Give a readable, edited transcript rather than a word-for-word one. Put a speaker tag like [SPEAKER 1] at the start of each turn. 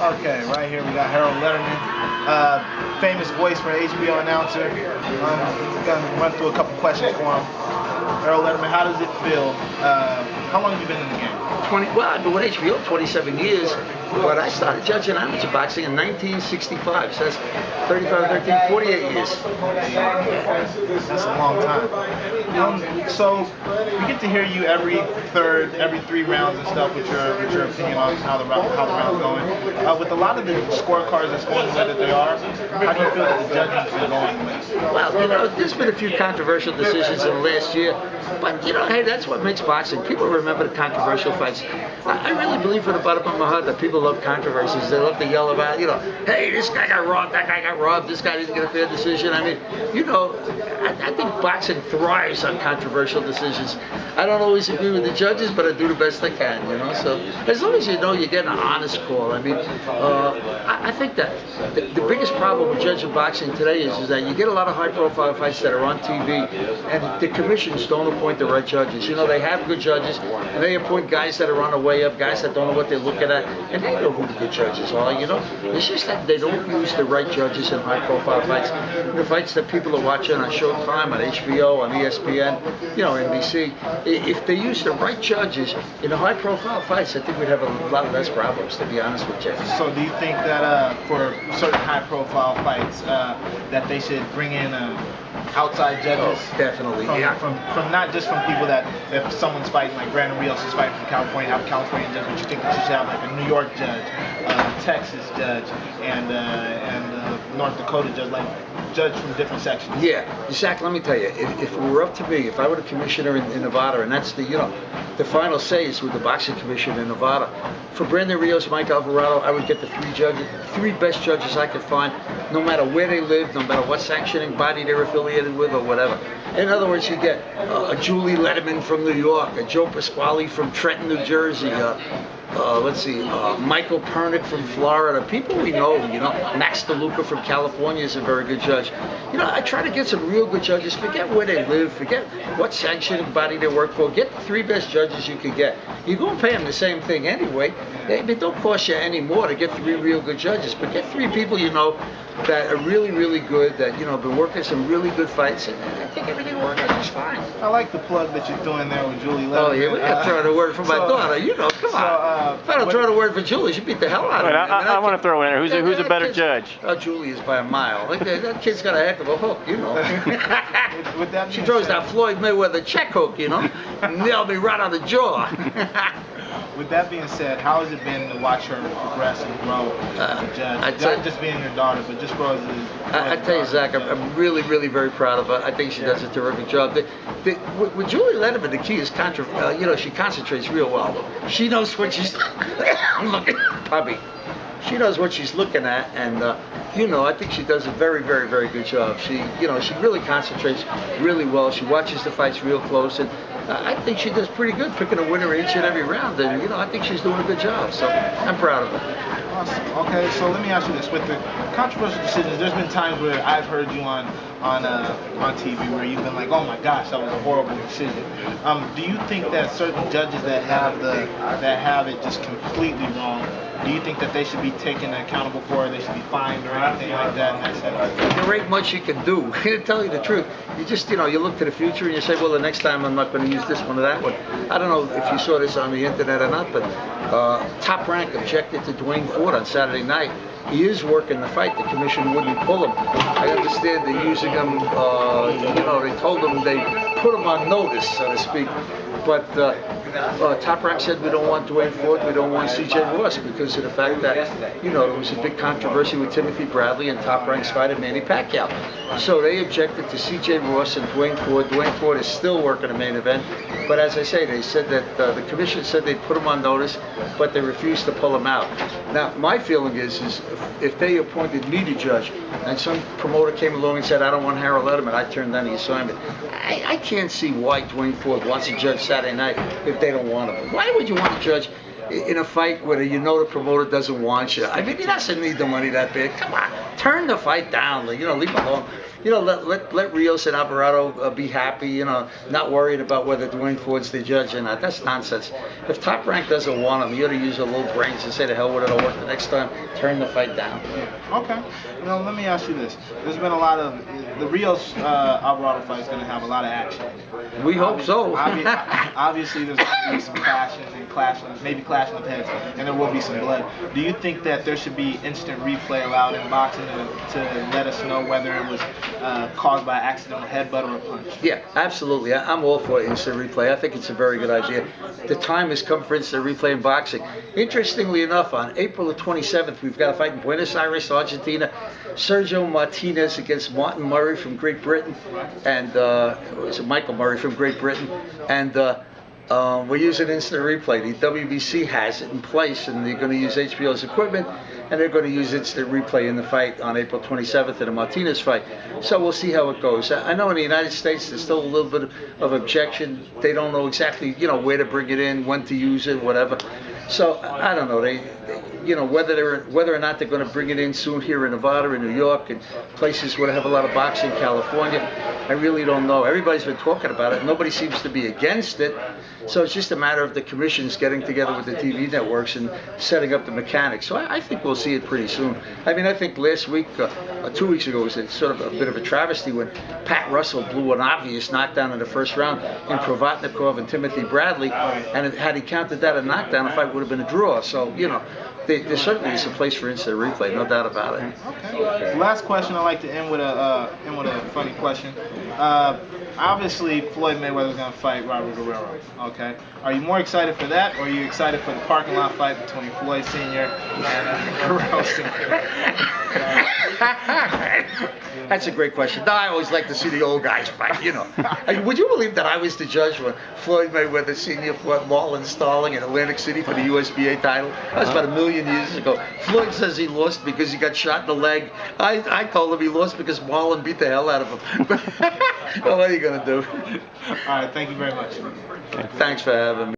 [SPEAKER 1] Okay, right here we got Harold Lederman, famous voice for HBO announcer. We're going to run through a couple questions for him. Harold Lederman, how does it feel? How long have you been in the game?
[SPEAKER 2] Well, I've been with HBO 27 years, but I started judging amateur boxing in 1965, so that's 48 years.
[SPEAKER 1] That's a long time. So we get to hear you every 3 rounds and stuff with your opinion on how the round's going. With a lot of the scorecards that's going the way that they are, how do you feel that the judging's been going with?
[SPEAKER 2] Well, there's been a few controversial decisions in the last year, but hey, that's what makes boxing. People remember the controversial fights. I really believe from the bottom of my heart that people love controversies. They love to yell about, hey, this guy got robbed, that guy got robbed, this guy didn't get a fair decision. I mean, I think boxing thrives on controversial decisions. I don't always agree with the judges, but I do the best I can, So as long as you're getting an honest call. I mean, I think that the biggest problem with judging boxing today is that you get a lot of high-profile fights that are on TV, and the commissions don't appoint the right judges. They have good judges, and they appoint guys that are on the way up, guys that don't know what they're looking at, and they know who the good judges are, It's just that they don't use the right judges in high-profile fights. The fights that people are watching on Showtime, on HBO, on ESPN, NBC, if they use the right judges in the high-profile fights, I think we'd have a lot less problems, to be honest with you.
[SPEAKER 1] So do you think that for certain high-profile fights that they should bring in outside judges?
[SPEAKER 2] Oh, definitely,
[SPEAKER 1] From not just from people that if someone's fighting, like Brandon Rios is fighting from California, have a California judge, but you think that you should have like a New York judge, Texas judge, and North Dakota judge, like judge from different sections?
[SPEAKER 2] Yeah, Zach, let me tell you, if it were up to me, if I were the commissioner in Nevada, and that's the final say is with the boxing commission in Nevada. For Brandon Rios, Mike Alvarado, I would get the three best judges I could find, no matter where they live, no matter what sanctioning body they're affiliated with or whatever. In other words, you get a Julie Lederman from New York, a Joe Pasquale from Trenton, New Jersey, Michael Pernick from Florida, people we know, Max DeLuca from California is a very good judge. I try to get some real good judges, forget where they live, forget what sanctioning body they work for, get the 3 best judges you could get. You're going to pay them the same thing anyway. It don't cost you any more to get 3 real good judges, but get 3 people that are really, really good, that, been working some really good fights, and I think everything will work out just fine.
[SPEAKER 1] I like the plug that you're doing there with Julie Lederman.
[SPEAKER 2] Oh, yeah, we got to throw in a word for my daughter, come on. If I don't throw in a word for Julie, she'd beat the hell out of me.
[SPEAKER 3] I want to throw in there. Who's a better judge?
[SPEAKER 2] Oh, Julie is by a mile. That kid's got a heck of a hook, She throws that Floyd Mayweather check hook, nailed me right on the jaw.
[SPEAKER 1] With that being said, how has it been to watch her progress and grow as a judge? Not just being your daughter, but just grow as a
[SPEAKER 2] I tell you, Zach, I'm really, really very proud of her. I think she does a terrific job. With Julie Lederman, the key is she concentrates real well. She knows what she's looking. She knows what she's looking at, and I think she does a very, very, very good job. She really concentrates really well. She watches the fights real close, and I think she does pretty good, picking a winner each and every round. And I think she's doing a good job. So I'm proud of her.
[SPEAKER 1] Awesome. Okay, so let me ask you this: with the controversial decisions, there's been times where I've heard you on TV where you've been like, "Oh my gosh, that was a horrible decision." Do you think that certain judges that have it just completely wrong, do you think that they should be taken accountable for it? They should be fined or anything like that?
[SPEAKER 2] There ain't much you can do. To tell you the truth, you just you look to the future and you say, well, the next time I'm not going to use this one or that one. I don't know if you saw this on the internet or not, but Top Rank objected to Dwayne Ford on Saturday night. He is working the fight. The commission wouldn't pull him. I understand they're using him. They told him they put him on notice, so to speak. But Top Rank said we don't want Dwayne Ford, we don't want C.J. Ross because of the fact that there was a big controversy with Timothy Bradley and Top Rank's fighter Manny Pacquiao. So they objected to C.J. Ross and Dwayne Ford. Dwayne Ford is still working the main event, but as I say, they said that the commission said they put him on notice, but they refused to pull him out. Now, my feeling is if they appointed me to judge and some promoter came along and said, I don't want Harold Lederman, I turned down the assignment. I can't see why Dwayne Ford wants to judge Saturday night if they don't want him. Why would you want to judge in a fight where the promoter doesn't want you? I mean, he doesn't need the money that big. Come on, turn the fight down. Leave him alone. let Rios and Alvarado be happy, not worried about whether Dwayne Ford's the judge or not. That's nonsense. If Top Rank doesn't want him, you ought to use your little brains and say, the hell with it, I'll work the next time, turn the fight down.
[SPEAKER 1] Okay. Let me ask you this. There's been a lot of, the Rios Alvarado fight is going to have a lot of action.
[SPEAKER 2] We hope so.
[SPEAKER 1] Obviously, there's going to be some maybe clashing of heads, and there will be some blood. Do you think that there should be instant replay allowed in boxing to let us know whether it was caused by accidental headbutt or a punch?
[SPEAKER 2] Yeah, absolutely. I'm all for instant replay. I think it's a very good idea. The time has come for instant replay in boxing. Interestingly enough, on April the 27th, we've got a fight in Buenos Aires, Argentina. Sergio Martinez against Martin Murray from Great Britain, and it's Michael Murray from Great Britain, and we're using instant replay. The WBC has it in place, and they're going to use HBO's equipment, and they're going to use instant replay in the fight on April 27th in the Martinez fight. So we'll see how it goes. I know in the United States there's still a little bit of objection. They don't know exactly, where to bring it in, when to use it, whatever. So I don't know. Whether or not they're going to bring it in soon here in Nevada and New York and places where they have a lot of boxing, California, I really don't know. Everybody's been talking about it. Nobody seems to be against it. So it's just a matter of the commissions getting together with the TV networks and setting up the mechanics. So I think we'll see it pretty soon. I mean, I think last week, 2 weeks ago, was sort of a bit of a travesty when Pat Russell blew an obvious knockdown in the first round in Provatnikov and Timothy Bradley, and had he counted that a knockdown, the fight would have been a draw. So, there certainly is a place for instant replay, no doubt about it.
[SPEAKER 1] Okay. Last question. I like to end with a funny question. Obviously, Floyd Mayweather's going to fight Robert Guerrero. Okay. Are you more excited for that, or are you excited for the parking lot fight between Floyd Sr. and Guerrero Sr.?
[SPEAKER 2] That's a great question. No, I always like to see the old guys fight, Would you believe that I was the judge when Floyd Mayweather Sr. fought Marlon Starling in Atlantic City for the USBA title? That was about 1 million years ago. Floyd says he lost because he got shot in the leg. I told him he lost because Marlon beat the hell out of him. Well, what are you going to do?
[SPEAKER 1] All right, thank you very much.
[SPEAKER 2] Thanks for having me.